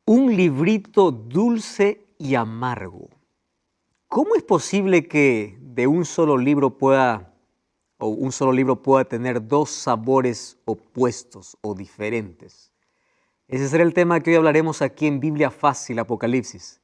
Un librito dulce y amargo. ¿Cómo es posible que de un solo libro pueda tener dos sabores opuestos o diferentes? Ese será el tema que hoy hablaremos aquí en Biblia Fácil Apocalipsis.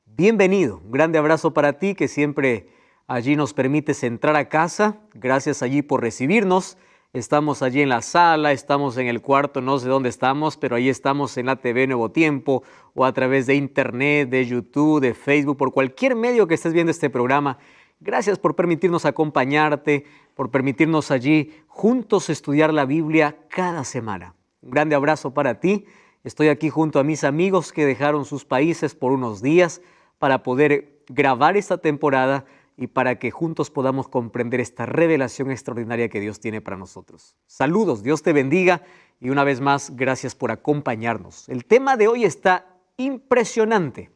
Bienvenido, un grande abrazo para ti que siempre allí nos permites entrar a casa. Gracias allí por recibirnos. Estamos allí en la sala, estamos en el cuarto, no sé dónde estamos, pero ahí estamos en la TV Nuevo Tiempo o a través de internet, de YouTube, de Facebook, por cualquier medio que estés viendo este programa. Gracias por permitirnos acompañarte, por permitirnos allí juntos estudiar la Biblia cada semana. Un grande abrazo para ti. Estoy aquí junto a mis amigos que dejaron sus países por unos días para poder grabar esta temporada y para que juntos podamos comprender esta revelación extraordinaria que Dios tiene para nosotros. Saludos, Dios te bendiga y una vez más, gracias por acompañarnos. El tema de hoy está impresionante.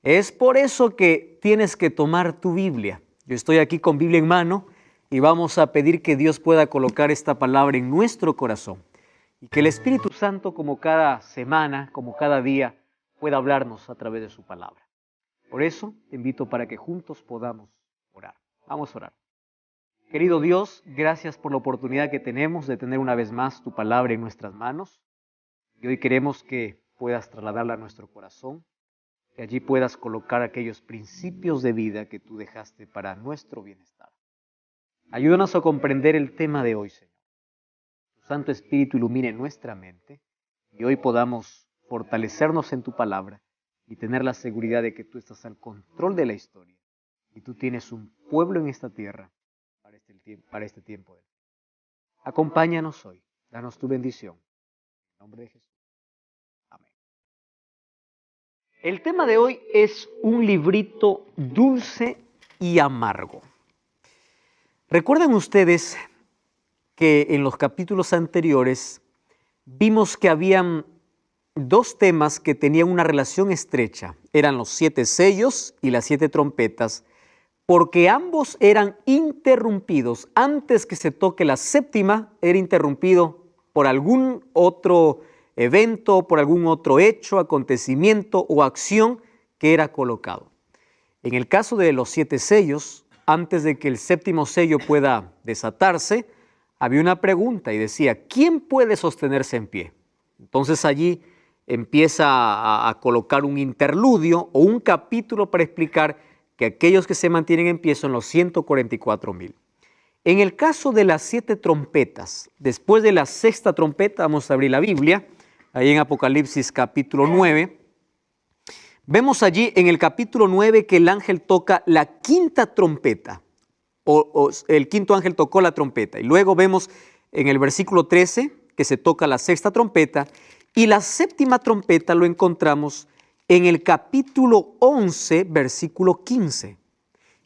Es por eso que tienes que tomar tu Biblia. Yo estoy aquí con Biblia en mano y vamos a pedir que Dios pueda colocar esta palabra en nuestro corazón y que el Espíritu Santo, como cada semana, como cada día, pueda hablarnos a través de su palabra. Por eso te invito para que juntos podamos orar. Vamos a orar. Querido Dios, gracias por la oportunidad que tenemos de tener una vez más tu palabra en nuestras manos. Y hoy queremos que puedas trasladarla a nuestro corazón, que allí puedas colocar aquellos principios de vida que tú dejaste para nuestro bienestar. Ayúdanos a comprender el tema de hoy, Señor. Tu Santo Espíritu ilumine nuestra mente y hoy podamos fortalecernos en tu palabra y tener la seguridad de que tú estás al control de la historia y tú tienes un pueblo en esta tierra para este tiempo. Acompáñanos hoy, danos tu bendición. En nombre de Jesús. Amén. El tema de hoy es un librito dulce y amargo. ¿Recuerdan ustedes que en los capítulos anteriores vimos que habían dos temas que tenían una relación estrecha? Eran los 7 sellos y las 7 trompetas, porque ambos eran interrumpidos. Antes que se toque la séptima, era interrumpido por algún otro evento, por algún otro hecho, acontecimiento o acción que era colocado. En el caso de los 7 sellos, antes de que el séptimo sello pueda desatarse, había una pregunta y decía, ¿quién puede sostenerse en pie? Entonces allí empieza a colocar un interludio o un capítulo para explicar que aquellos que se mantienen en pie son los 144,000. En el caso de las 7 trompetas, después de la 6ª trompeta, vamos a abrir la Biblia, ahí en Apocalipsis capítulo 9, vemos allí en el capítulo 9 que el ángel toca la 5ª trompeta, o el 5º ángel tocó la trompeta, y luego vemos en el versículo 13 que se toca la 6ª trompeta, y la 7ª trompeta lo encontramos en el capítulo 11, versículo 15.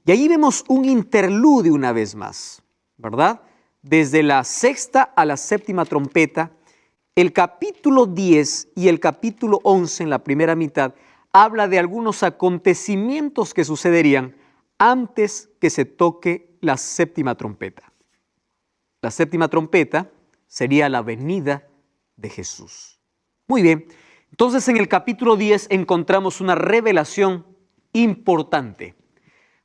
Y ahí vemos un interludio una vez más, ¿verdad? Desde la 6ª a la 7ª trompeta, el capítulo 10 y el capítulo 11 en la primera mitad habla de algunos acontecimientos que sucederían antes que se toque la 7ª trompeta. La 7ª trompeta sería la venida de Jesús. Muy bien, entonces en el capítulo 10 encontramos una revelación importante.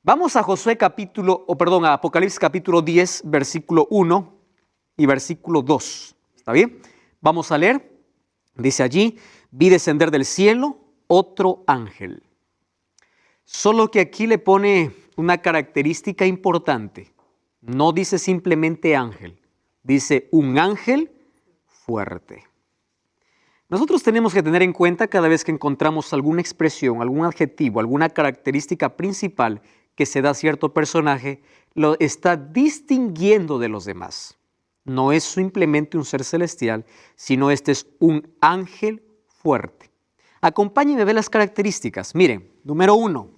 Vamos a a Apocalipsis capítulo 10, versículo 1 y versículo 2. ¿Está bien? Vamos a leer. Dice allí, vi descender del cielo otro ángel. Solo que aquí le pone una característica importante. No dice simplemente ángel, dice un ángel fuerte. Nosotros tenemos que tener en cuenta cada vez que encontramos alguna expresión, algún adjetivo, alguna característica principal que se da a cierto personaje, lo está distinguiendo de los demás. No es simplemente un ser celestial, sino este es un ángel fuerte. Acompáñenme a ver las características. Miren, número 1,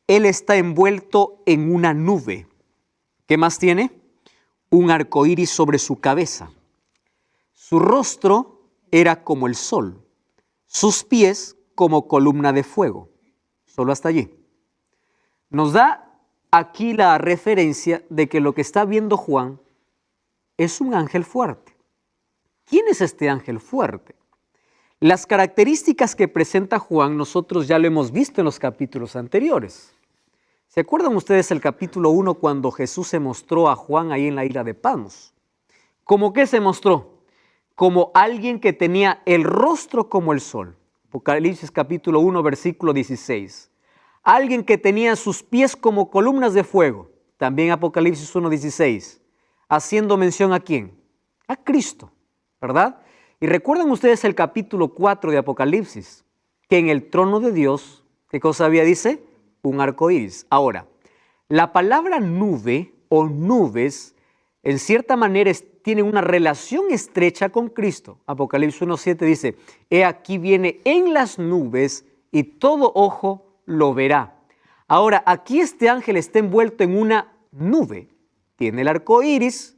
él está envuelto en una nube. ¿Qué más tiene? Un arco iris sobre su cabeza. Su rostro era como el sol, sus pies como columna de fuego. Solo hasta allí. Nos da aquí la referencia de que lo que está viendo Juan es un ángel fuerte. ¿Quién es este ángel fuerte? Las características que presenta Juan nosotros ya lo hemos visto en los capítulos anteriores. ¿Se acuerdan ustedes el capítulo 1 cuando Jesús se mostró a Juan ahí en la isla de Patmos? ¿Cómo qué se mostró? Como alguien que tenía el rostro como el sol. Apocalipsis capítulo 1 versículo 16. Alguien que tenía sus pies como columnas de fuego. También Apocalipsis 1:16. Haciendo mención ¿a quién? A Cristo, ¿verdad? Y recuerdan ustedes el capítulo 4 de Apocalipsis, que en el trono de Dios, ¿qué cosa había? Dice, un arco iris. Ahora, la palabra nube o nubes, en cierta manera tiene una relación estrecha con Cristo. Apocalipsis 1:7 dice, he aquí viene en las nubes y todo ojo lo verá. Ahora, aquí este ángel está envuelto en una nube. Tiene el arco iris,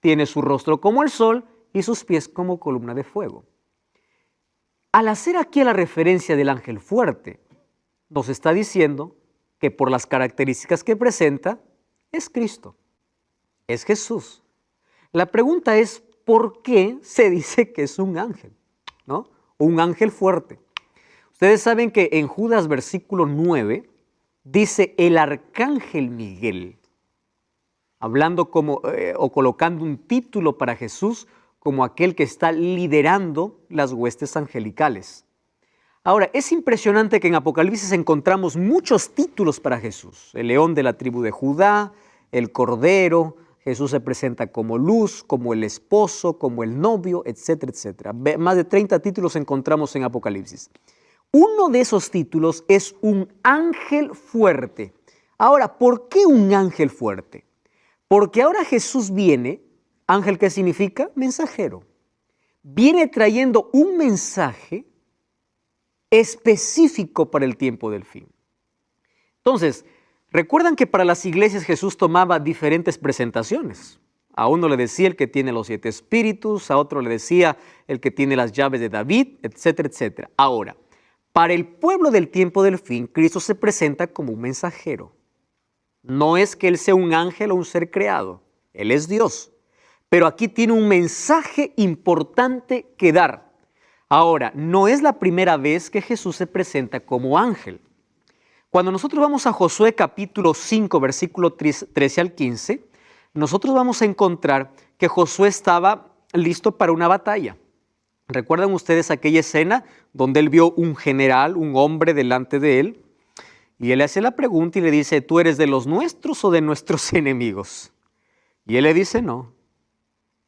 tiene su rostro como el sol y sus pies como columna de fuego. Al hacer aquí la referencia del ángel fuerte, nos está diciendo que por las características que presenta, es Cristo, es Jesús. La pregunta es, ¿por qué se dice que es un ángel? ¿No? Un ángel fuerte. Ustedes saben que en Judas versículo 9 dice el arcángel Miguel, hablando como o colocando un título para Jesús como aquel que está liderando las huestes angelicales. Ahora, es impresionante que en Apocalipsis encontramos muchos títulos para Jesús. El león de la tribu de Judá, el cordero, Jesús se presenta como luz, como el esposo, como el novio, etcétera, etcétera. Más de 30 títulos encontramos en Apocalipsis. Uno de esos títulos es un ángel fuerte. Ahora, ¿por qué un ángel fuerte? Porque ahora Jesús viene, ángel, ¿qué significa? Mensajero. Viene trayendo un mensaje específico para el tiempo del fin. Entonces, recuerdan que para las iglesias Jesús tomaba diferentes presentaciones. A uno le decía el que tiene los 7 espíritus, a otro le decía el que tiene las llaves de David, etcétera, etcétera. Ahora, para el pueblo del tiempo del fin, Cristo se presenta como un mensajero. No es que Él sea un ángel o un ser creado, Él es Dios. Pero aquí tiene un mensaje importante que dar. Ahora, no es la primera vez que Jesús se presenta como ángel. Cuando nosotros vamos a Josué capítulo 5, versículo 13 al 15, nosotros vamos a encontrar que Josué estaba listo para una batalla. ¿Recuerdan ustedes aquella escena donde él vio un general, un hombre delante de él? Y él le hace la pregunta y le dice, ¿tú eres de los nuestros o de nuestros enemigos? Y él le dice, no,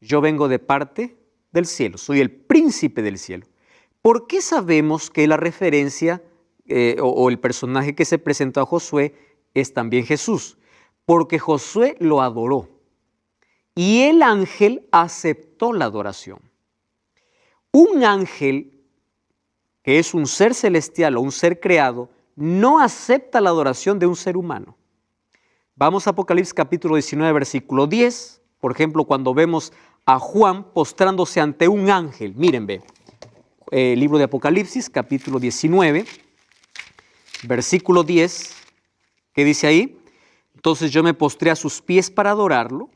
yo vengo de parte del cielo, soy el príncipe del cielo. ¿Por qué sabemos que la referencia o el personaje que se presentó a Josué es también Jesús? Porque Josué lo adoró y el ángel aceptó la adoración. Un ángel, que es un ser celestial o un ser creado, no acepta la adoración de un ser humano. Vamos a Apocalipsis capítulo 19, versículo 10. Por ejemplo, cuando vemos a Juan postrándose ante un ángel. Miren, ve, libro de Apocalipsis, capítulo 19, versículo 10, ¿qué dice ahí? Entonces yo me postré a sus pies para adorarlo,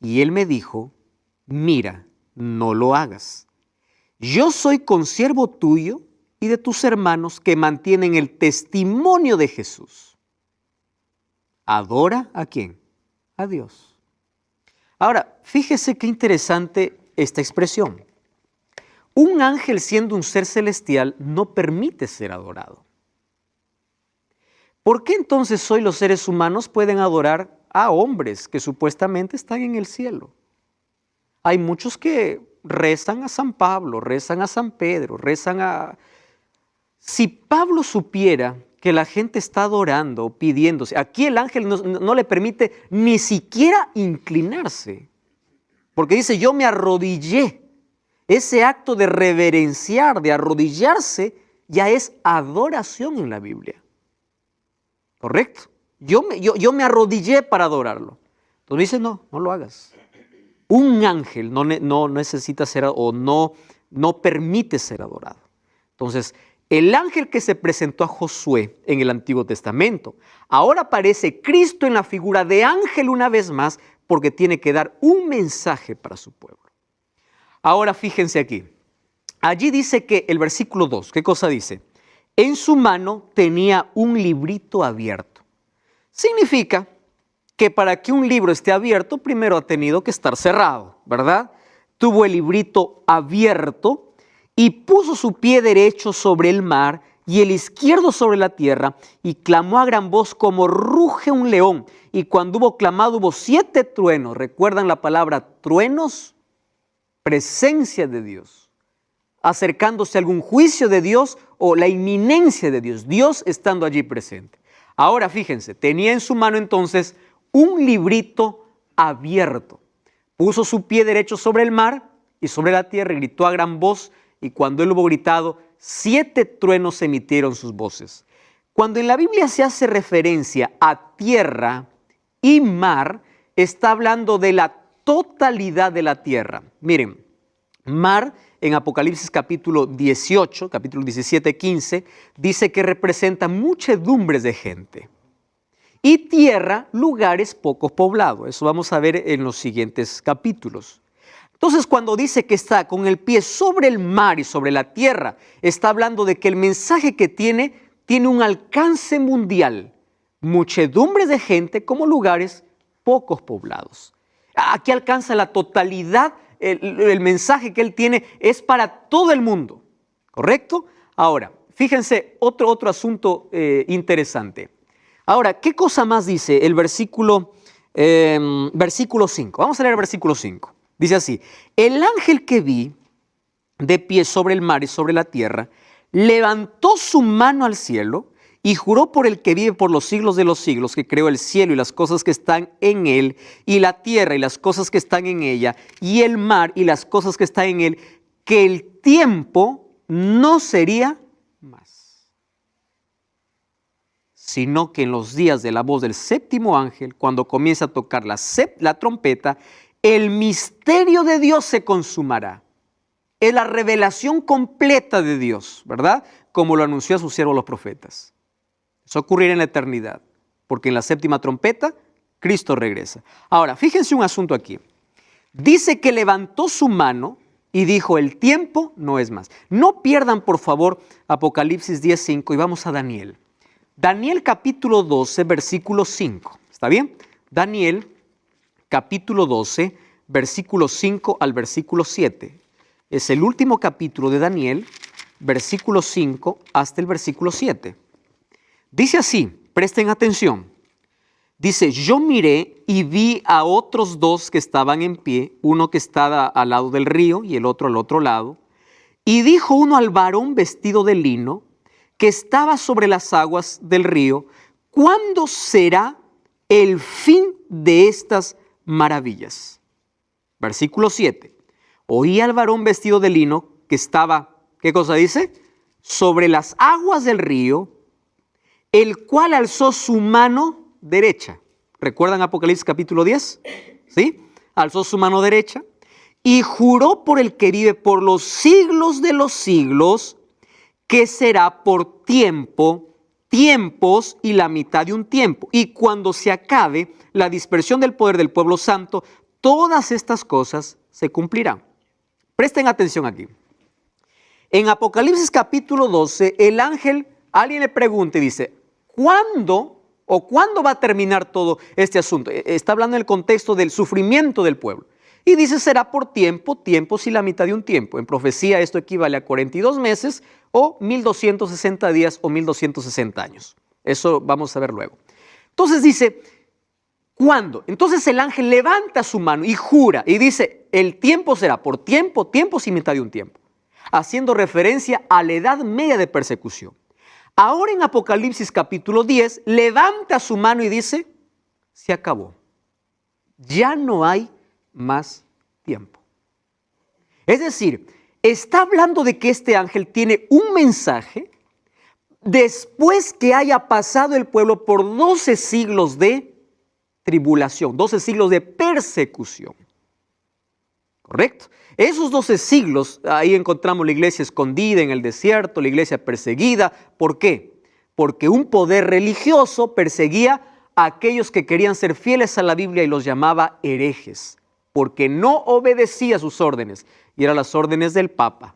y él me dijo, mira, no lo hagas. Yo soy consiervo tuyo y de tus hermanos que mantienen el testimonio de Jesús. ¿Adora a quién? A Dios. Ahora, fíjese qué interesante esta expresión. Un ángel, siendo un ser celestial, no permite ser adorado. ¿Por qué entonces hoy los seres humanos pueden adorar a hombres que supuestamente están en el cielo? Hay muchos que rezan a San Pablo, rezan a San Pedro, rezan a... Si Pablo supiera que la gente está adorando, pidiéndose, aquí el ángel no le permite ni siquiera inclinarse, porque dice, yo me arrodillé. Ese acto de reverenciar, de arrodillarse, ya es adoración en la Biblia. ¿Correcto? Yo me arrodillé para adorarlo. Entonces dice, no lo hagas. Un ángel no necesita ser o no permite ser adorado. Entonces, el ángel que se presentó a Josué en el Antiguo Testamento, ahora aparece Cristo en la figura de ángel una vez más porque tiene que dar un mensaje para su pueblo. Ahora fíjense aquí, allí dice que el versículo 2, ¿qué cosa dice? En su mano tenía un librito abierto. Significa que para que un libro esté abierto, primero ha tenido que estar cerrado, ¿verdad? Tuvo el librito abierto y puso su pie derecho sobre el mar y el izquierdo sobre la tierra, y clamó a gran voz como ruge un león. Y cuando hubo clamado, hubo 7 truenos. ¿Recuerdan la palabra truenos? Presencia de Dios, acercándose a algún juicio de Dios o la inminencia de Dios, Dios estando allí presente. Ahora fíjense, tenía en su mano entonces un librito abierto. Puso su pie derecho sobre el mar y sobre la tierra y gritó a gran voz, y cuando él hubo gritado, 7 truenos emitieron sus voces. Cuando en la Biblia se hace referencia a tierra y mar, está hablando de la totalidad de la tierra. Miren, mar en Apocalipsis capítulo 18, capítulo 17, 15, dice que representa muchedumbres de gente. Y tierra, lugares poco poblados. Eso vamos a ver en los siguientes capítulos. Entonces, cuando dice que está con el pie sobre el mar y sobre la tierra, está hablando de que el mensaje que tiene un alcance mundial. Muchedumbres de gente como lugares pocos poblados. Aquí alcanza la totalidad, el mensaje que él tiene es para todo el mundo, ¿correcto? Ahora, fíjense, otro asunto interesante. Ahora, ¿qué cosa más dice el versículo 5? Vamos a leer el versículo 5. Dice así: el ángel que vi de pie sobre el mar y sobre la tierra, levantó su mano al cielo y juró por el que vive por los siglos de los siglos, que creó el cielo y las cosas que están en él, y la tierra y las cosas que están en ella, y el mar y las cosas que están en él, que el tiempo no sería más, sino que en los días de la voz del séptimo ángel, cuando comienza a tocar la trompeta, el misterio de Dios se consumará. Es la revelación completa de Dios, ¿verdad? Como lo anunció a sus siervos los profetas. Eso ocurrirá en la eternidad, porque en la séptima trompeta Cristo regresa. Ahora, fíjense un asunto aquí. Dice que levantó su mano y dijo, el tiempo no es más. No pierdan, por favor, Apocalipsis 10:5 y vamos a Daniel. Daniel capítulo 12, versículo 5. ¿Está bien? Daniel capítulo 12, versículo 5 al versículo 7. Es el último capítulo de Daniel, versículo 5 hasta el versículo 7. Dice así, presten atención. Dice, yo miré y vi a otros 2 que estaban en pie, uno que estaba al lado del río y el otro al otro lado. Y dijo uno al varón vestido de lino, que estaba sobre las aguas del río, ¿cuándo será el fin de estas maravillas? Versículo 7. Oí al varón vestido de lino que estaba, ¿qué cosa dice? Sobre las aguas del río, el cual alzó su mano derecha. ¿Recuerdan Apocalipsis capítulo 10? ¿Sí? Alzó su mano derecha y juró por el que vive por los siglos de los siglos, que será por tiempo, tiempos y la mitad de un tiempo. Y cuando se acabe la dispersión del poder del pueblo santo, todas estas cosas se cumplirán. Presten atención aquí. En Apocalipsis capítulo 12, el ángel, alguien le pregunta y dice, ¿cuándo va a terminar todo este asunto? Está hablando en el contexto del sufrimiento del pueblo. Y dice, será por tiempo, tiempos y la mitad de un tiempo. En profecía esto equivale a 42 meses o 1260 días o 1260 años. Eso vamos a ver luego. Entonces dice, ¿cuándo? Entonces el ángel levanta su mano y jura y dice, el tiempo será por tiempo, tiempos y mitad de un tiempo. Haciendo referencia a la edad media de persecución. Ahora en Apocalipsis capítulo 10, levanta su mano y dice, se acabó. Ya no hay más tiempo. Es decir, está hablando de que este ángel tiene un mensaje después que haya pasado el pueblo por 12 siglos de tribulación, 12 siglos de persecución. ¿Correcto? Esos 12 siglos, ahí encontramos la iglesia escondida en el desierto, la iglesia perseguida. ¿Por qué? Porque un poder religioso perseguía a aquellos que querían ser fieles a la Biblia y los llamaba herejes, porque no obedecía sus órdenes, y eran las órdenes del Papa.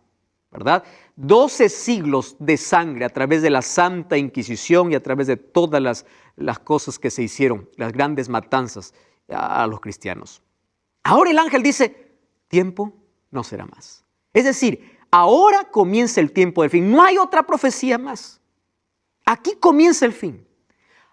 ¿verdad? 12 siglos de sangre a través de la Santa Inquisición y a través de todas las cosas que se hicieron, las grandes matanzas a los cristianos. Ahora el ángel dice, tiempo no será más. Es decir, ahora comienza el tiempo del fin. No hay otra profecía más. Aquí comienza el fin.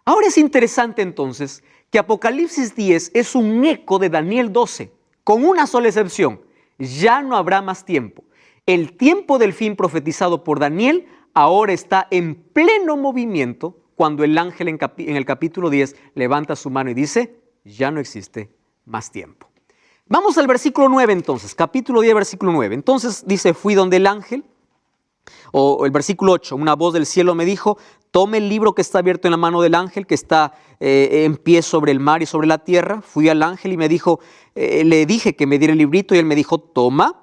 Ahora es interesante entonces que Apocalipsis 10 es un eco de Daniel 12, con una sola excepción. Ya no habrá más tiempo. El tiempo del fin profetizado por Daniel ahora está en pleno movimiento cuando el ángel en el capítulo 10 levanta su mano y dice, ya no existe más tiempo. Vamos al versículo 9 entonces, capítulo 10, versículo 9. Entonces dice, fui donde el ángel, o el versículo 8, una voz del cielo me dijo, tome el libro que está abierto en la mano del ángel que está en pie sobre el mar y sobre la tierra. Fui al ángel y me dijo, le dije que me diera el librito y él me dijo, toma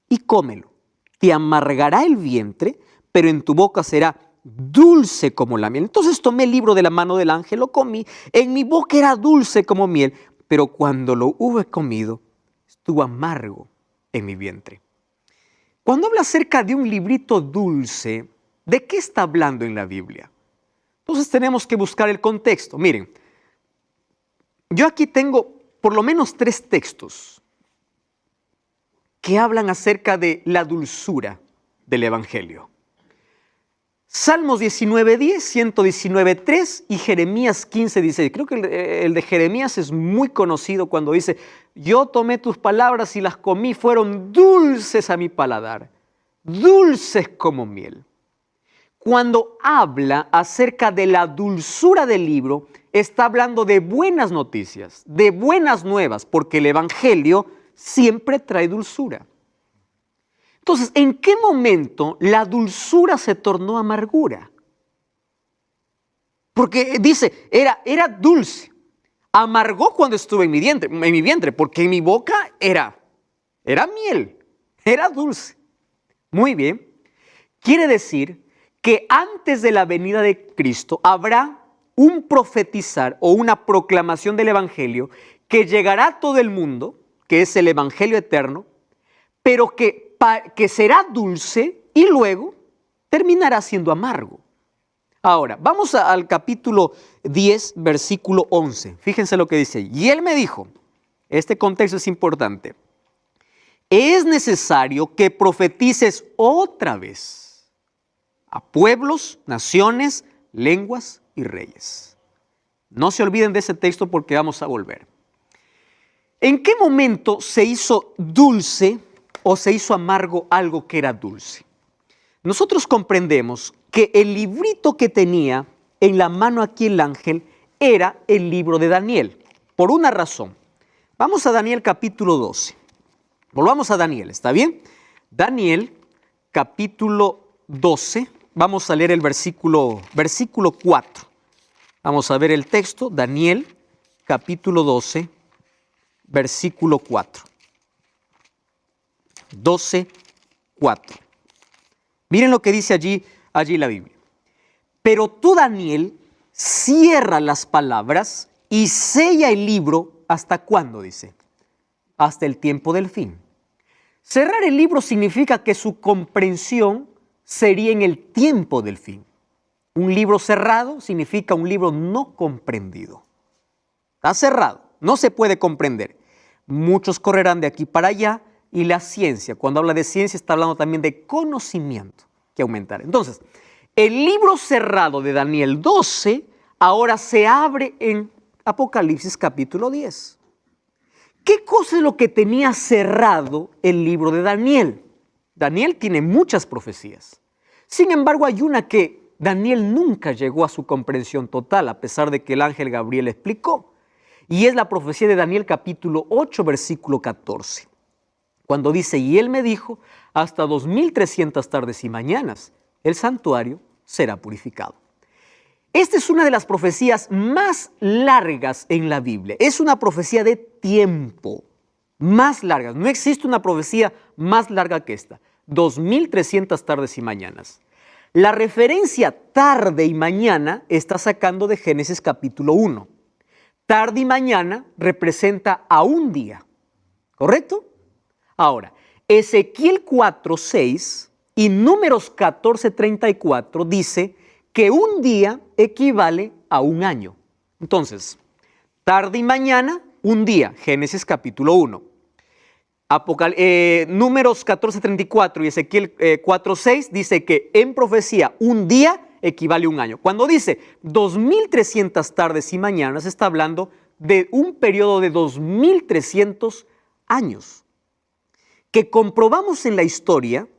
y cómelo. Te amargará el vientre, pero en tu boca será dulce como la miel. Entonces tomé el libro de la mano del ángel, lo comí, en mi boca era dulce como miel, pero cuando lo hube comido, estuvo amargo en mi vientre. Cuando habla acerca de un librito dulce, ¿de qué está hablando en la Biblia? Entonces tenemos que buscar el contexto. Miren, yo aquí tengo por lo menos 3 textos que hablan acerca de la dulzura del Evangelio. Salmos 19:10, 119:3 y Jeremías 15:16. Creo que el de Jeremías es muy conocido cuando dice, yo tomé tus palabras y las comí, fueron dulces a mi paladar, dulces como miel. Cuando habla acerca de la dulzura del libro, está hablando de buenas noticias, de buenas nuevas, porque el Evangelio siempre trae dulzura. Entonces, ¿en qué momento la dulzura se tornó amargura? Porque dice, era dulce. Amargó cuando estuve en mi vientre, porque en mi boca era miel, era dulce. Muy bien. Quiere decir que antes de la venida de Cristo habrá un profetizar o una proclamación del Evangelio que llegará a todo el mundo, que es el Evangelio eterno, pero que será dulce y luego terminará siendo amargo. Ahora, vamos al capítulo 10, versículo 11. Fíjense lo que dice. Y él me dijo, este contexto es importante, es necesario que profetices otra vez a pueblos, naciones, lenguas y reyes. No se olviden de ese texto porque vamos a volver. ¿En qué momento se hizo dulce o se hizo amargo algo que era dulce? Nosotros comprendemos que el librito que tenía en la mano aquí el ángel era el libro de Daniel, por una razón. Vamos a Daniel capítulo 12. Volvamos a Daniel, ¿está bien? Daniel capítulo 12, vamos a leer el versículo 4. Vamos a ver el texto, Daniel capítulo 12, versículo 4. 12, 4. Miren lo que dice allí la Biblia. Pero tú, Daniel, cierra las palabras y sella el libro. ¿Hasta cuándo? Dice. Hasta el tiempo del fin. Cerrar el libro significa que su comprensión sería en el tiempo del fin. Un libro cerrado significa un libro no comprendido. Está cerrado, no se puede comprender. Muchos correrán de aquí para allá. Y la ciencia, cuando habla de ciencia, está hablando también de conocimiento que aumentará. Entonces, el libro cerrado de Daniel 12 ahora se abre en Apocalipsis capítulo 10. ¿Qué cosa es lo que tenía cerrado el libro de Daniel? Daniel tiene muchas profecías. Sin embargo, hay una que Daniel nunca llegó a su comprensión total, a pesar de que el ángel Gabriel explicó. Y es la profecía de Daniel capítulo 8, versículo 14. Cuando dice, y él me dijo, hasta 2300 tardes y mañanas, el santuario será purificado. Esta es una de las profecías más largas en la Biblia. Es una profecía de tiempo, más larga. No existe una profecía más larga que esta. 2300 tardes y mañanas. La referencia tarde y mañana está sacando de Génesis capítulo 1. Tarde y mañana representa a un día, ¿correcto? Ahora, Ezequiel 4:6 Y Números 14:34 dice que un día equivale a un año. Entonces, tarde y mañana, un día, Génesis capítulo 1. Números 14:34 y Ezequiel 4:6 dice que en profecía un día equivale a un año. Cuando dice 2300 tardes y mañanas, está hablando de un periodo de 2300 años, que comprobamos en la historia,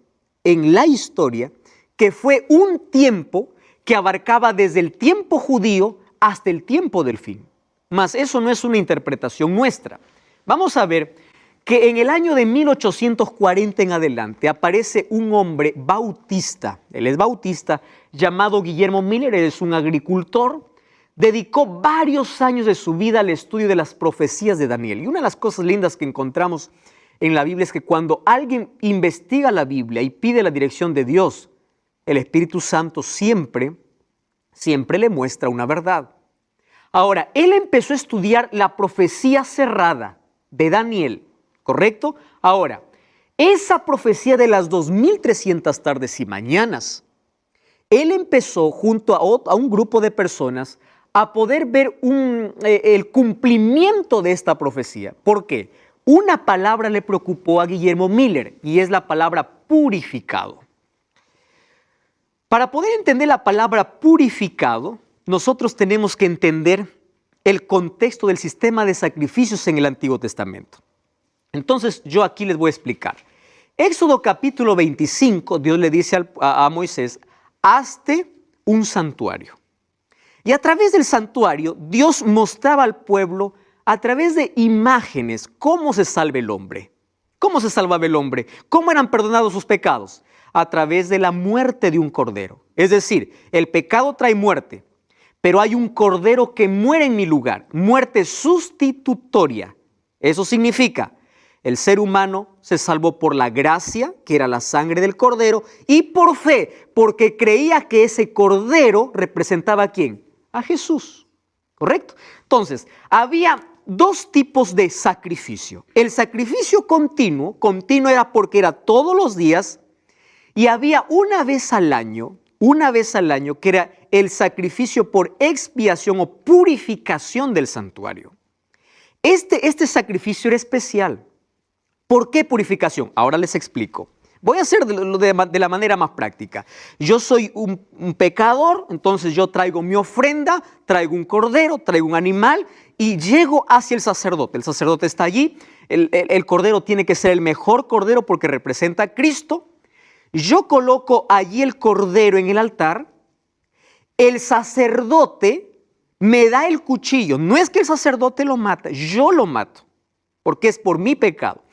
que fue un tiempo que abarcaba desde el tiempo judío hasta el tiempo del fin. Mas eso no es una interpretación nuestra. Vamos a ver que en el año de 1840 en adelante aparece un hombre bautista, él es bautista, llamado Guillermo Miller, él es un agricultor, dedicó varios años de su vida al estudio de las profecías de Daniel. Y una de las cosas lindas que encontramos en la Biblia es que cuando alguien investiga la Biblia y pide la dirección de Dios, el Espíritu Santo siempre le muestra una verdad. Ahora, él empezó a estudiar la profecía cerrada de Daniel, ¿correcto? Ahora, esa profecía de las 2300 tardes y mañanas, él empezó junto a un grupo de personas a poder ver el cumplimiento de esta profecía. ¿Por qué? Una palabra le preocupó a Guillermo Miller y es la palabra purificado. Para poder entender la palabra purificado, nosotros tenemos que entender el contexto del sistema de sacrificios en el Antiguo Testamento. Entonces, yo aquí les voy a explicar. Éxodo capítulo 25, Dios le dice a Moisés, hazte un santuario. Y a través del santuario, Dios mostraba al pueblo a través de imágenes cómo se salva el hombre. ¿Cómo se salvaba el hombre? ¿Cómo eran perdonados sus pecados? A través de la muerte de un cordero. Es decir, el pecado trae muerte, pero hay un cordero que muere en mi lugar, muerte sustitutoria. Eso significa, el ser humano se salvó por la gracia, que era la sangre del cordero, y por fe, porque creía que ese cordero representaba ¿a quién? A Jesús, ¿correcto? Entonces, había dos tipos de sacrificio. El sacrificio continuo era porque era todos los días, y había una vez al año que era el sacrificio por expiación o purificación del santuario. Este sacrificio era especial. ¿Por qué purificación? Ahora les explico. Voy a hacer de la manera más práctica. Yo soy un pecador, entonces yo traigo mi ofrenda, traigo un cordero, traigo un animal y llego hacia el sacerdote. El sacerdote está allí, el cordero tiene que ser el mejor cordero porque representa a Cristo. Yo coloco allí el cordero en el altar, el sacerdote me da el cuchillo. No es que el sacerdote lo mata, yo lo mato, porque es por mi pecado.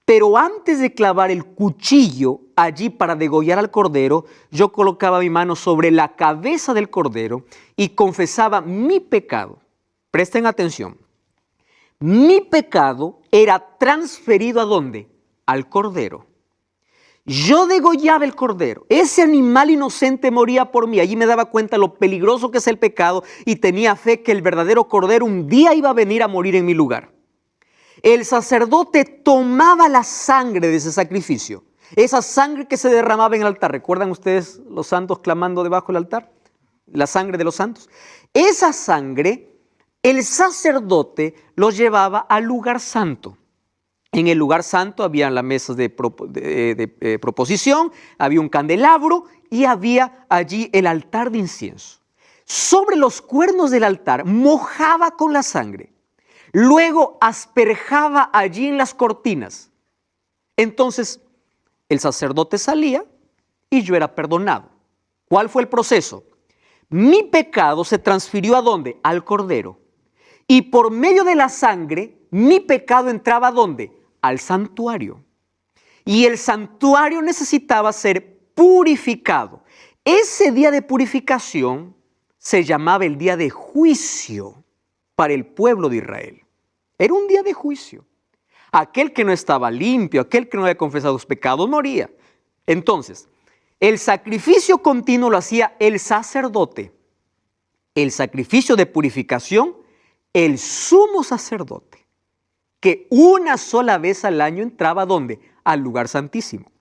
Pero antes de clavar el cuchillo allí para degollar al cordero, yo colocaba mi mano sobre la cabeza del cordero y confesaba mi pecado. Presten atención. Mi pecado era transferido ¿a dónde? Al cordero. Yo degollaba el cordero, ese animal inocente moría por mí. Allí me daba cuenta lo peligroso que es el pecado y tenía fe que el verdadero cordero un día iba a venir a morir en mi lugar. El sacerdote tomaba la sangre de ese sacrificio, esa sangre que se derramaba en el altar. ¿Recuerdan ustedes los santos clamando debajo del altar? La sangre de los santos. Esa sangre, el sacerdote lo llevaba al lugar santo. En el lugar santo había las mesas de proposición, había un candelabro y había allí el altar de incienso. Sobre los cuernos del altar mojaba con la sangre. Luego asperjaba allí en las cortinas. Entonces el sacerdote salía y yo era perdonado. ¿Cuál fue el proceso? Mi pecado se transfirió ¿a dónde? Al cordero. Y por medio de la sangre, mi pecado entraba ¿a dónde? Al santuario. Y el santuario necesitaba ser purificado. Ese día de purificación se llamaba el día de juicio para el pueblo de Israel. Era un día de juicio. Aquel que no estaba limpio, aquel que no había confesado sus pecados, moría. Entonces, el sacrificio continuo lo hacía el sacerdote. El sacrificio de purificación, el sumo sacerdote, que una sola vez al año entraba ¿dónde? Al lugar santísimo.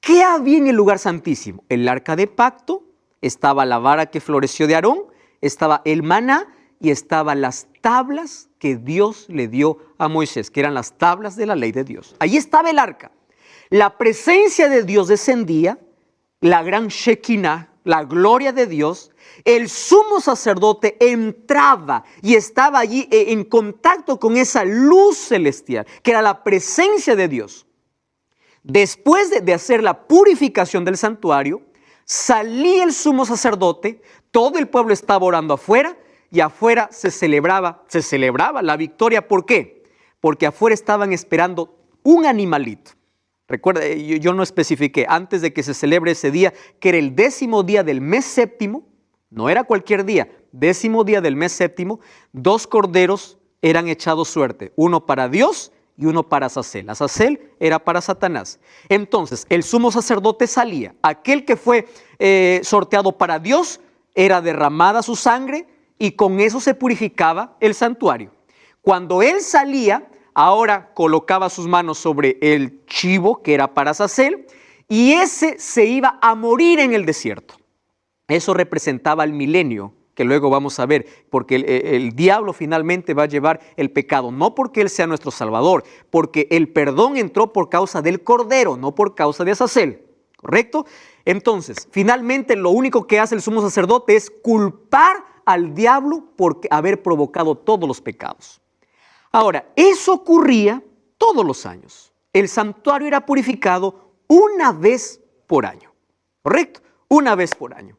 ¿Qué había en el lugar santísimo? El arca de pacto, estaba la vara que floreció de Aarón, estaba el maná y estaban las tablas que Dios le dio a Moisés, que eran las tablas de la ley de Dios. Allí estaba el arca. La presencia de Dios descendía, la gran Shekinah, la gloria de Dios. El sumo sacerdote entraba y estaba allí en contacto con esa luz celestial, que era la presencia de Dios. Después de hacer la purificación del santuario, salía el sumo sacerdote, todo el pueblo estaba orando afuera y afuera se celebraba la victoria. ¿Por qué? Porque afuera estaban esperando un animalito. Recuerda, yo no especifiqué antes de que se celebre ese día, que era el 10º día del mes séptimo, no era cualquier día, 10º día del mes séptimo, 2 corderos eran echados suerte, uno para Dios y uno para Azazel. Azazel era para Satanás. Entonces, el sumo sacerdote salía, aquel que fue sorteado para Dios, era derramada su sangre y con eso se purificaba el santuario. Cuando él salía, ahora colocaba sus manos sobre el chivo que era para Azazel y ese se iba a morir en el desierto. Eso representaba el milenio, que luego vamos a ver, porque el diablo finalmente va a llevar el pecado, no porque él sea nuestro salvador, porque el perdón entró por causa del cordero, no por causa de Azazel, ¿correcto? Entonces, finalmente lo único que hace el sumo sacerdote es culpar al diablo por haber provocado todos los pecados. Ahora, eso ocurría todos los años. El santuario era purificado una vez por año, ¿correcto? Una vez por año.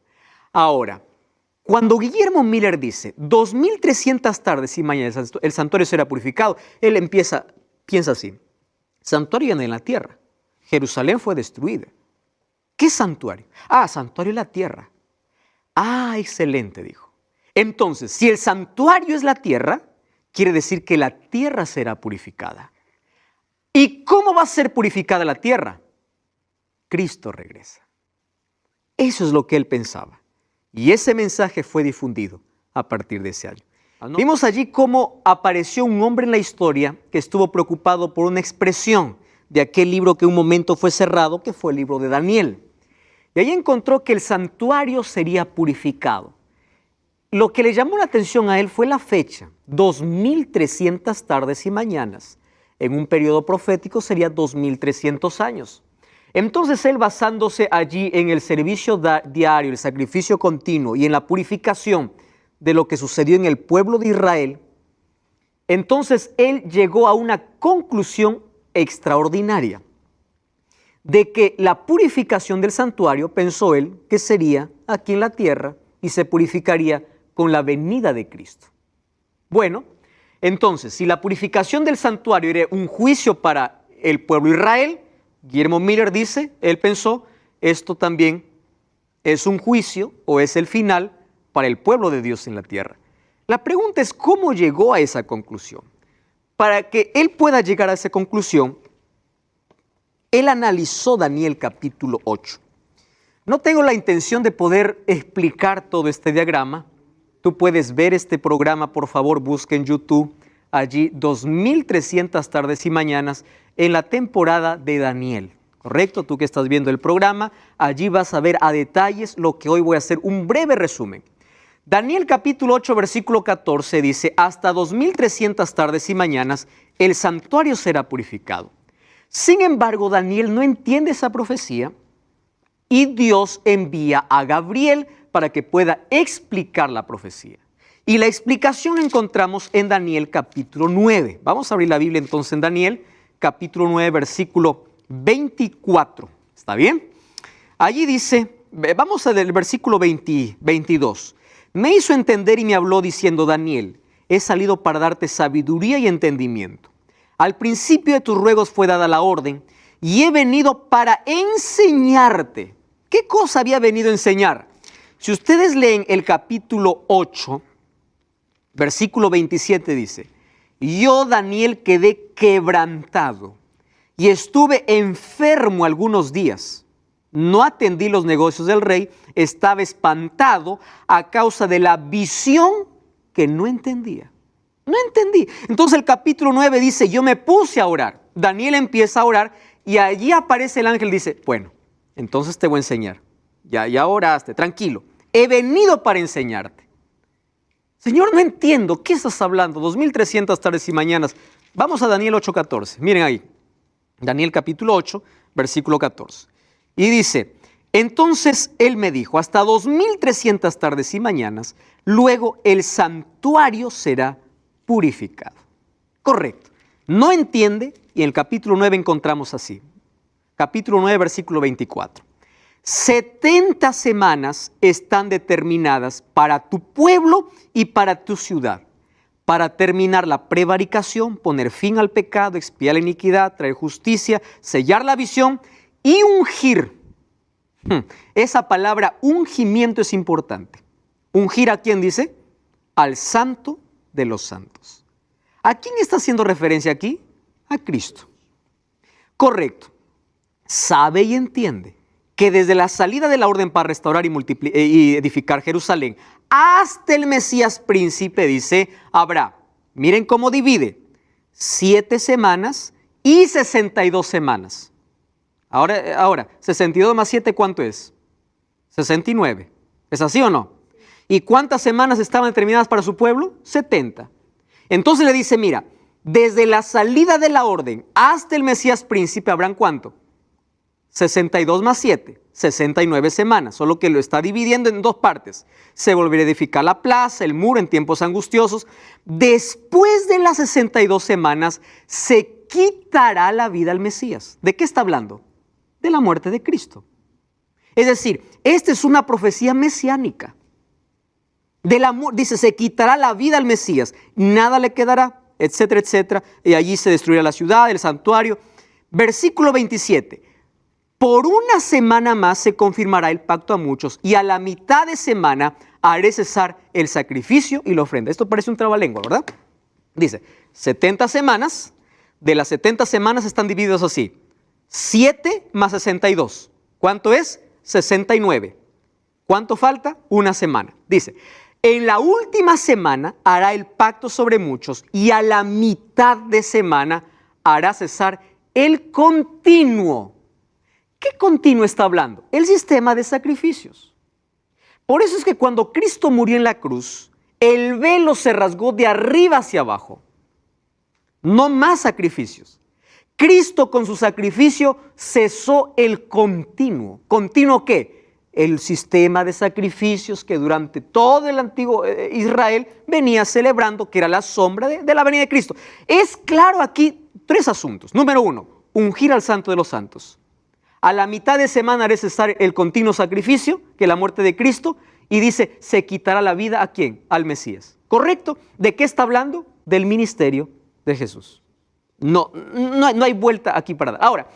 Ahora, cuando Guillermo Miller dice 2300 tardes y mañanas el santuario será purificado, él piensa así: santuario en la tierra, Jerusalén fue destruida. ¿Qué santuario? Santuario en la tierra. Excelente, dijo. Entonces, si el santuario es la tierra, quiere decir que la tierra será purificada. ¿Y cómo va a ser purificada la tierra? Cristo regresa. Eso es lo que él pensaba. Y ese mensaje fue difundido a partir de ese año. Vimos allí cómo apareció un hombre en la historia que estuvo preocupado por una expresión de aquel libro que un momento fue cerrado, que fue el libro de Daniel. Y ahí encontró que el santuario sería purificado. Lo que le llamó la atención a él fue la fecha, 2300 tardes y mañanas. En un periodo profético sería 2300 años. Entonces él, basándose allí en el servicio diario, el sacrificio continuo y en la purificación de lo que sucedió en el pueblo de Israel, entonces él llegó a una conclusión extraordinaria de que la purificación del santuario, pensó él, que sería aquí en la tierra y se purificaría con la venida de Cristo. Bueno, entonces, si la purificación del santuario era un juicio para el pueblo de Israel, Guillermo Miller dice, él pensó, esto también es un juicio o es el final para el pueblo de Dios en la tierra. La pregunta es, ¿cómo llegó a esa conclusión? Para que él pueda llegar a esa conclusión, él analizó Daniel capítulo 8. No tengo la intención de poder explicar todo este diagrama. Tú puedes ver este programa, por favor, busca en YouTube, allí 2300 tardes y mañanas en la temporada de Daniel, ¿correcto? Tú que estás viendo el programa, allí vas a ver a detalles lo que hoy voy a hacer, un breve resumen. Daniel capítulo 8, versículo 14 dice, hasta 2300 tardes y mañanas el santuario será purificado. Sin embargo, Daniel no entiende esa profecía y Dios envía a Gabriel para que pueda explicar la profecía. Y la explicación la encontramos en Daniel capítulo 9. Vamos a abrir la Biblia entonces en Daniel capítulo 9, versículo 24. ¿Está bien? Allí dice, vamos al versículo 22. Me hizo entender y me habló diciendo, Daniel, he salido para darte sabiduría y entendimiento. Al principio de tus ruegos fue dada la orden y he venido para enseñarte. ¿Qué cosa había venido a enseñar? Si ustedes leen el capítulo 8, versículo 27 dice, yo, Daniel, quedé quebrantado y estuve enfermo algunos días. No atendí los negocios del rey, estaba espantado a causa de la visión que no entendía. No entendí. Entonces el capítulo 9 dice, yo me puse a orar. Daniel empieza a orar y allí aparece el ángel y dice, bueno, Entonces te voy a enseñar. Ya oraste, tranquilo. He venido para enseñarte. Señor, no entiendo. ¿Qué estás hablando? 2300 tardes y mañanas. Vamos a Daniel 8:14. Miren ahí. Daniel capítulo 8, versículo 14. Y dice, entonces él me dijo, hasta 2300 tardes y mañanas, luego el santuario será purificado. Correcto. No entiende, y en el capítulo 9 encontramos así. Capítulo 9, versículo 24. 70 semanas están determinadas para tu pueblo y para tu ciudad, para terminar la prevaricación, poner fin al pecado, expiar la iniquidad, traer justicia, sellar la visión y ungir. Esa palabra ungimiento es importante. ¿Ungir a quién dice? Al Santo de los Santos. ¿A quién está haciendo referencia aquí? A Cristo. Correcto. Sabe y entiende que desde la salida de la orden para restaurar y edificar Jerusalén hasta el Mesías príncipe, dice, habrá, miren cómo divide, 7 semanas y 62 semanas. Ahora, 62 más 7, ¿cuánto es? 69. ¿Es así o no? ¿Y cuántas semanas estaban determinadas para su pueblo? 70. Entonces le dice, mira, desde la salida de la orden hasta el Mesías príncipe, ¿habrán cuánto? 62 más 7, 69 semanas, solo que lo está dividiendo en 2 partes. Se volverá a edificar la plaza, el muro en tiempos angustiosos. Después de las 62 semanas se quitará la vida al Mesías. ¿De qué está hablando? De la muerte de Cristo. Es decir, esta es una profecía mesiánica. Dice, se quitará la vida al Mesías, nada le quedará, etcétera, etcétera. Y allí se destruirá la ciudad, el santuario. Versículo 27. Por una semana más se confirmará el pacto a muchos y a la mitad de semana haré cesar el sacrificio y la ofrenda. Esto parece un trabalengua, ¿verdad? Dice, 70 semanas, de las 70 semanas están divididas así. 7 más 62. ¿Cuánto es? 69. ¿Cuánto falta? Una semana. Dice, en la última semana hará el pacto sobre muchos y a la mitad de semana hará cesar el continuo. ¿Qué continuo está hablando? El sistema de sacrificios. Por eso es que cuando Cristo murió en la cruz, el velo se rasgó de arriba hacia abajo. No más sacrificios. Cristo con su sacrificio cesó el continuo. ¿Continuo qué? El sistema de sacrificios que durante todo el antiguo Israel venía celebrando, que era la sombra de la venida de Cristo. Es claro aquí 3 asuntos. Número 1, ungir al Santo de los Santos. A la mitad de semana haré cesar el continuo sacrificio, que es la muerte de Cristo, y dice, se quitará la vida ¿a quién? Al Mesías. ¿Correcto? ¿De qué está hablando? Del ministerio de Jesús. No hay vuelta aquí para dar. Ahora,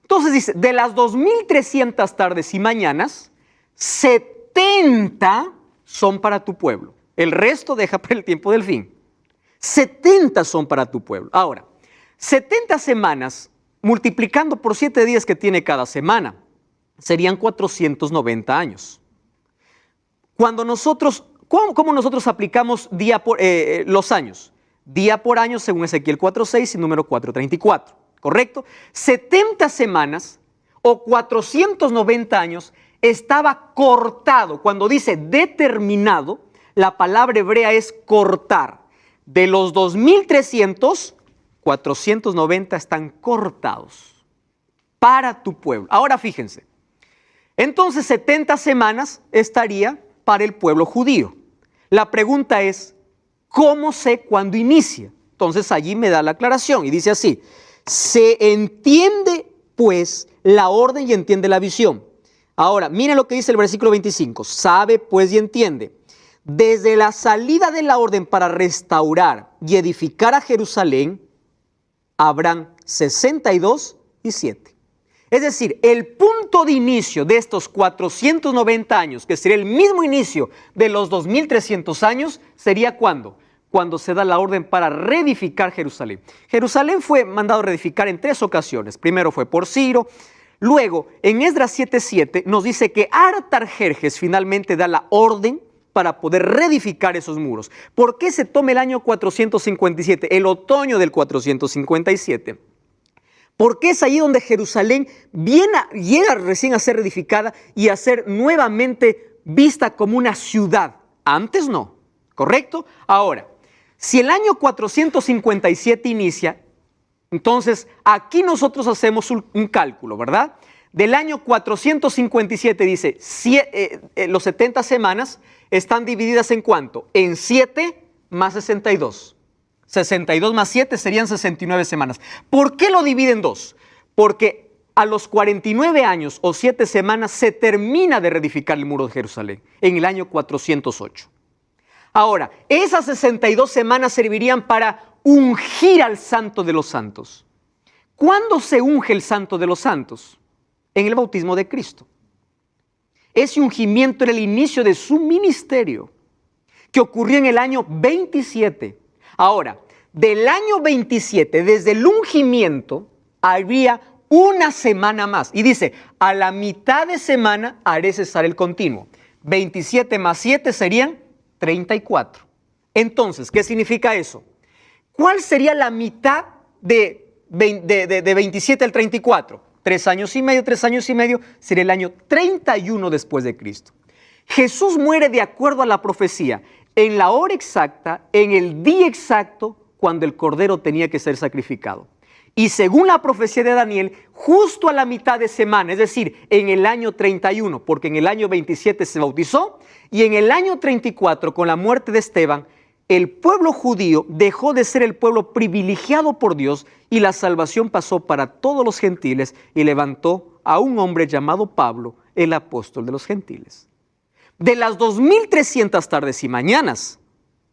entonces dice, de las 2300 tardes y mañanas, 70 son para tu pueblo. El resto deja para el tiempo del fin. 70 son para tu pueblo. Ahora, 70 semanas multiplicando por 7 días que tiene cada semana, serían 490 años. ¿Cómo nosotros aplicamos los años? Día por año según Ezequiel 4:6 y número 4:34, ¿correcto? 70 semanas o 490 años estaba cortado. Cuando dice determinado, la palabra hebrea es cortar. De los 2300, 490 están cortados para tu pueblo. Ahora fíjense, entonces 70 semanas estaría para el pueblo judío. La pregunta es, ¿cómo sé cuándo inicia? Entonces allí me da la aclaración y dice así, se entiende pues la orden y entiende la visión. Ahora, miren lo que dice el versículo 25, sabe pues y entiende. Desde la salida de la orden para restaurar y edificar a Jerusalén, habrán 62 y 7. Es decir, el punto de inicio de estos 490 años, que sería el mismo inicio de los 2300 años, sería ¿cuándo? Cuando se da la orden para reedificar Jerusalén. Jerusalén fue mandado reedificar en 3 ocasiones. Primero fue por Ciro. Luego, en Esdras 7:7 nos dice que Artajerjes finalmente da la orden para poder reedificar esos muros. ¿Por qué se toma el año 457, el otoño del 457? Porque es ahí donde Jerusalén llega recién a ser reedificada y a ser nuevamente vista como una ciudad. Antes no, ¿correcto? Ahora, si el año 457 inicia, entonces aquí nosotros hacemos un cálculo, ¿verdad? Del año 457 dice, los 70 semanas están divididas ¿en cuánto? En 7 más 62. 62 más 7 serían 69 semanas. ¿Por qué lo divide en dos? Porque a los 49 años o 7 semanas se termina de reedificar el muro de Jerusalén, en el año 408. Ahora, esas 62 semanas servirían para ungir al Santo de los Santos. ¿Cuándo se unge el Santo de los Santos? En el bautismo de Cristo. Ese ungimiento era el inicio de su ministerio, que ocurrió en el año 27. Ahora, del año 27, desde el ungimiento, habría una semana más. Y dice, a la mitad de semana haré cesar el continuo. 27 más 7 serían 34. Entonces, ¿qué significa eso? ¿Cuál sería la mitad de 27 al 34? 3 años y medio, sería el año 31 después de Cristo. Jesús muere de acuerdo a la profecía, en la hora exacta, en el día exacto, cuando el cordero tenía que ser sacrificado. Y según la profecía de Daniel, justo a la mitad de semana, es decir, en el año 31, porque en el año 27 se bautizó, y en el año 34, con la muerte de Esteban, el pueblo judío dejó de ser el pueblo privilegiado por Dios y la salvación pasó para todos los gentiles y levantó a un hombre llamado Pablo, el apóstol de los gentiles. De las 2300 tardes y mañanas,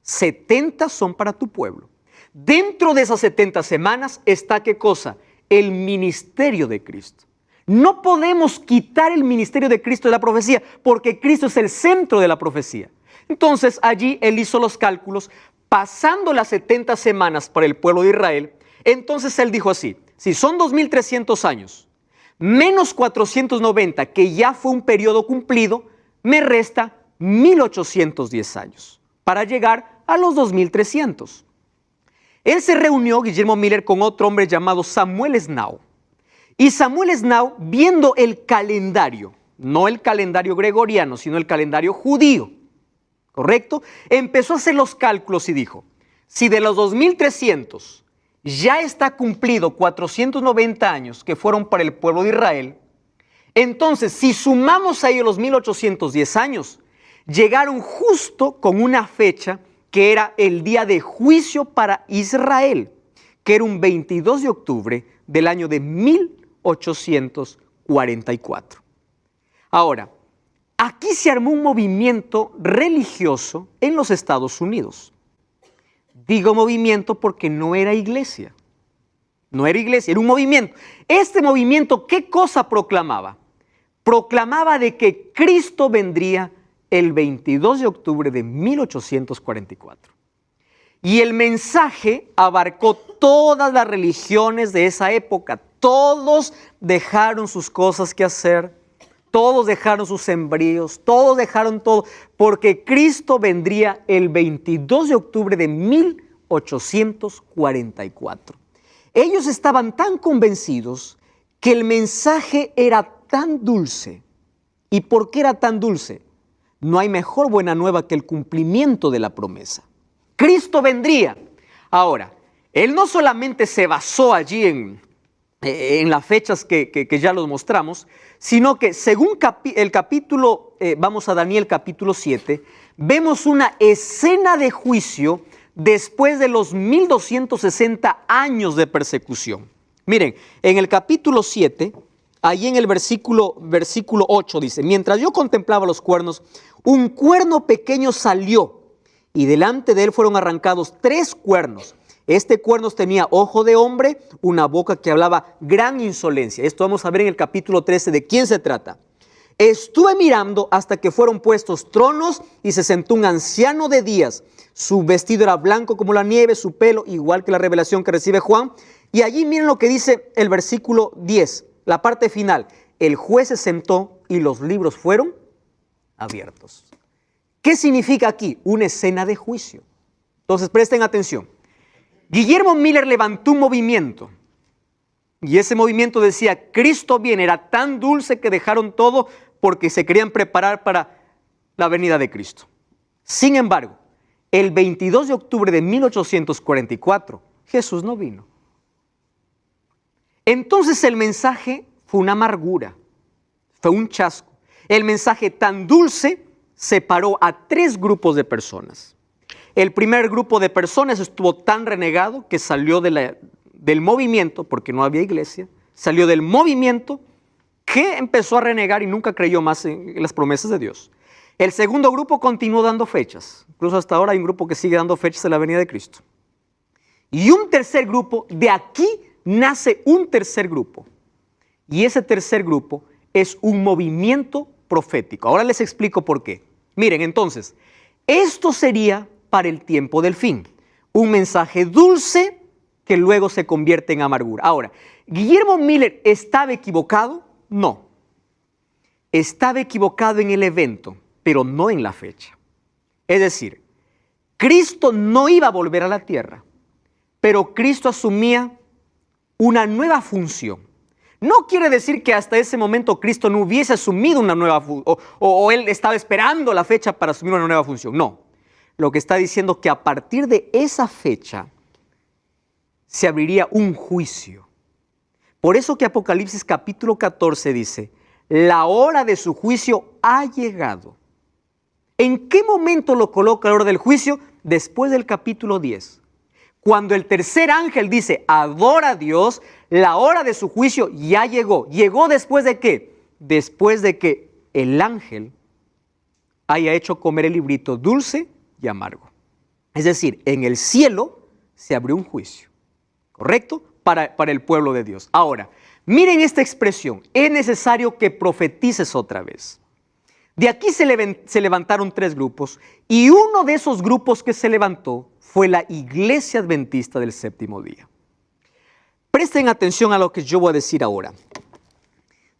70 son para tu pueblo. Dentro de esas 70 semanas está, ¿qué cosa? El ministerio de Cristo. No podemos quitar el ministerio de Cristo de la profecía, porque Cristo es el centro de la profecía. Entonces allí él hizo los cálculos, pasando las 70 semanas para el pueblo de Israel. Entonces él dijo así, si son 2300 años, menos 490, que ya fue un periodo cumplido, me resta 1810 años, para llegar a los 2300. Él se reunió, Guillermo Miller, con otro hombre llamado Samuel Snow. Y Samuel Snow, viendo el calendario, no el calendario gregoriano, sino el calendario judío, ¿correcto? Empezó a hacer los cálculos y dijo, si de los 2300 ya está cumplido 490 años que fueron para el pueblo de Israel, entonces si sumamos a ellos los 1810 años, llegaron justo con una fecha que era el día de juicio para Israel, que era un 22 de octubre del año de 1844. Ahora, aquí se armó un movimiento religioso en los Estados Unidos. Digo movimiento porque no era iglesia. No era iglesia, era un movimiento. Este movimiento, ¿qué cosa proclamaba? Proclamaba de que Cristo vendría el 22 de octubre de 1844. Y el mensaje abarcó todas las religiones de esa época. Todos dejaron sus cosas que hacer, todos dejaron sus sembríos, todos dejaron todo, porque Cristo vendría el 22 de octubre de 1844. Ellos estaban tan convencidos que el mensaje era tan dulce. ¿Y por qué era tan dulce? No hay mejor buena nueva que el cumplimiento de la promesa. Cristo vendría. Ahora, él no solamente se basó allí en las fechas que ya los mostramos, sino que según el capítulo, vamos a Daniel capítulo 7, vemos una escena de juicio después de los 1260 años de persecución. Miren, en el capítulo 7, ahí en el versículo 8 dice, mientras yo contemplaba los cuernos, un cuerno pequeño salió y delante de él fueron arrancados 3 cuernos. Este cuerno tenía ojo de hombre, una boca que hablaba gran insolencia. Esto vamos a ver en el capítulo 13 de quién se trata. Estuve mirando hasta que fueron puestos tronos y se sentó un anciano de días. Su vestido era blanco como la nieve, su pelo igual que la revelación que recibe Juan. Y allí miren lo que dice el versículo 10, la parte final. El juez se sentó y los libros fueron abiertos. ¿Qué significa aquí? Una escena de juicio. Entonces presten atención. Guillermo Miller levantó un movimiento Y ese movimiento decía, Cristo viene, era tan dulce que dejaron todo porque se querían preparar para la venida de Cristo. Sin embargo, el 22 de octubre de 1844, Jesús no vino. Entonces el mensaje fue una amargura, fue un chasco. El mensaje tan dulce separó a 3 grupos de personas. El primer grupo de personas estuvo tan renegado que salió del movimiento, porque no había iglesia, salió del movimiento que empezó a renegar y nunca creyó más en las promesas de Dios. El segundo grupo continuó dando fechas, incluso hasta ahora hay un grupo que sigue dando fechas de la venida de Cristo. Y un tercer grupo, de aquí nace un tercer grupo. Y ese tercer grupo es un movimiento profético. Ahora les explico por qué. Miren, entonces, esto sería para el tiempo del fin. Un mensaje dulce que luego se convierte en amargura. Ahora, ¿Guillermo Miller estaba equivocado? No. Estaba equivocado en el evento, pero no en la fecha. Es decir, Cristo no iba a volver a la tierra, pero Cristo asumía una nueva función. No quiere decir que hasta ese momento Cristo no hubiese asumido una nueva función, o Él estaba esperando la fecha para asumir una nueva función. No. Lo que está diciendo que a partir de esa fecha se abriría un juicio. Por eso que Apocalipsis capítulo 14 dice, la hora de su juicio ha llegado. ¿En qué momento lo coloca la hora del juicio? Después del capítulo 10. Cuando el tercer ángel dice, adora a Dios, la hora de su juicio ya llegó. ¿Llegó después de qué? Después de que el ángel haya hecho comer el librito dulce y amargo. Es decir, en el cielo se abrió un juicio, ¿correcto? Para el pueblo de Dios. Ahora, miren esta expresión, es necesario que profetices otra vez. De aquí se levantaron 3 grupos y uno de esos grupos que se levantó fue la Iglesia Adventista del Séptimo Día. Presten atención a lo que yo voy a decir ahora.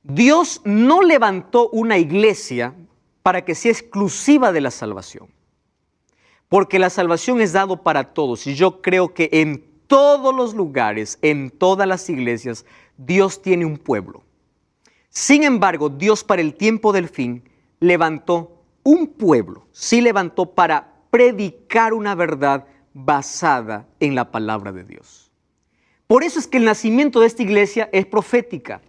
Dios no levantó una iglesia para que sea exclusiva de la salvación, porque la salvación es dado para todos y yo creo que en todos los lugares, en todas las iglesias, Dios tiene un pueblo. Sin embargo, Dios para el tiempo del fin levantó un pueblo, sí levantó para predicar una verdad basada en la palabra de Dios. Por eso es que el nacimiento de esta iglesia es profética.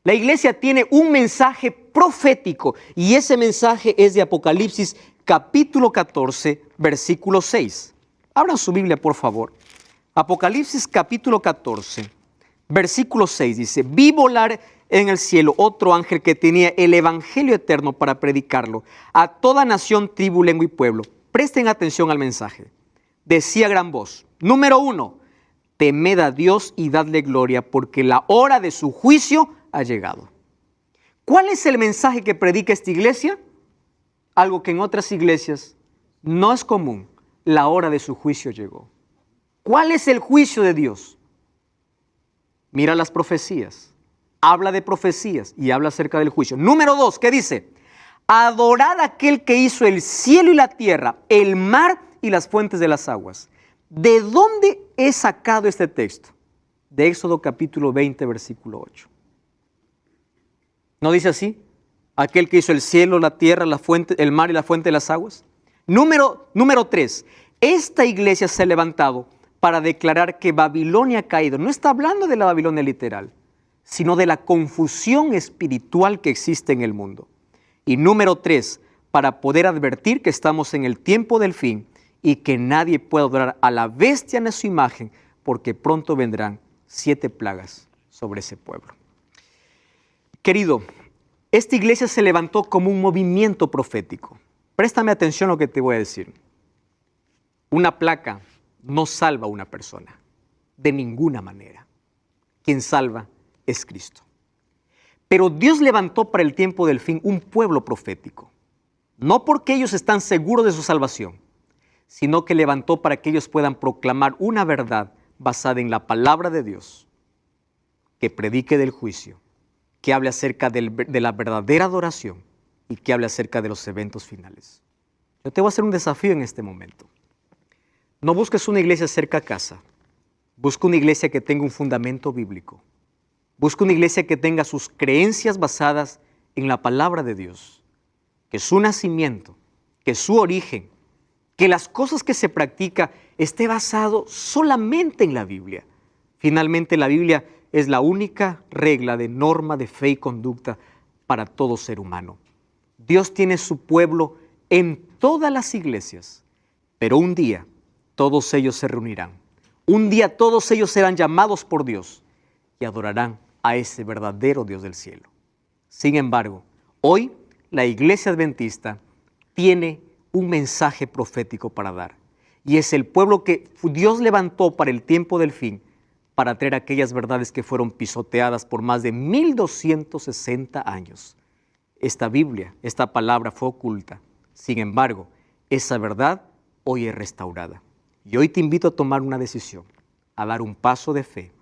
La iglesia tiene un mensaje profético y ese mensaje es de Apocalipsis capítulo 14, versículo 6. Abran su Biblia, por favor. Apocalipsis capítulo 14, versículo 6 dice, vi volar en el cielo otro ángel que tenía el evangelio eterno para predicarlo a toda nación, tribu, lengua y pueblo. Presten atención al mensaje. Decía a gran voz, número 1, temed a Dios y dadle gloria porque la hora de su juicio ha llegado. ¿Cuál es el mensaje que predica esta iglesia? Algo que en otras iglesias no es común. La hora de su juicio llegó. ¿Cuál es el juicio de Dios? Mira las profecías. Habla de profecías y habla acerca del juicio. Número 2, ¿qué dice? Adorad a aquel que hizo el cielo y la tierra, el mar y las fuentes de las aguas. ¿De dónde he sacado este texto? De Éxodo capítulo 20, versículo 8. ¿No dice así? Aquel que hizo el cielo, la tierra, la fuente, el mar y la fuente de las aguas. Número 3. Esta iglesia se ha levantado para declarar que Babilonia ha caído. No está hablando de la Babilonia literal, sino de la confusión espiritual que existe en el mundo. Y número 3, para poder advertir que estamos en el tiempo del fin y que nadie puede adorar a la bestia en su imagen, porque pronto vendrán 7 plagas sobre ese pueblo. Querido, esta iglesia se levantó como un movimiento profético. Préstame atención a lo que te voy a decir. Una placa no salva a una persona, de ninguna manera. Quien salva es Cristo. Pero Dios levantó para el tiempo del fin un pueblo profético. No porque ellos están seguros de su salvación, sino que levantó para que ellos puedan proclamar una verdad basada en la palabra de Dios, que predique del juicio, que hable acerca de la verdadera adoración y que hable acerca de los eventos finales. Yo te voy a hacer un desafío en este momento. No busques una iglesia cerca a casa. Busca una iglesia que tenga un fundamento bíblico. Busca una iglesia que tenga sus creencias basadas en la palabra de Dios, que su nacimiento, que su origen, que las cosas que se practica esté basado solamente en la Biblia. Finalmente, la Biblia es la única regla de norma de fe y conducta para todo ser humano. Dios tiene su pueblo en todas las iglesias, pero un día todos ellos se reunirán. Un día todos ellos serán llamados por Dios y adorarán a ese verdadero Dios del cielo. Sin embargo, hoy la iglesia adventista tiene un mensaje profético para dar, y es el pueblo que Dios levantó para el tiempo del fin, para traer aquellas verdades que fueron pisoteadas por más de 1260 años. Esta Biblia, esta palabra fue oculta. Sin embargo, esa verdad hoy es restaurada. Y hoy te invito a tomar una decisión, a dar un paso de fe,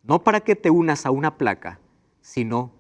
no para que te unas a una placa, sino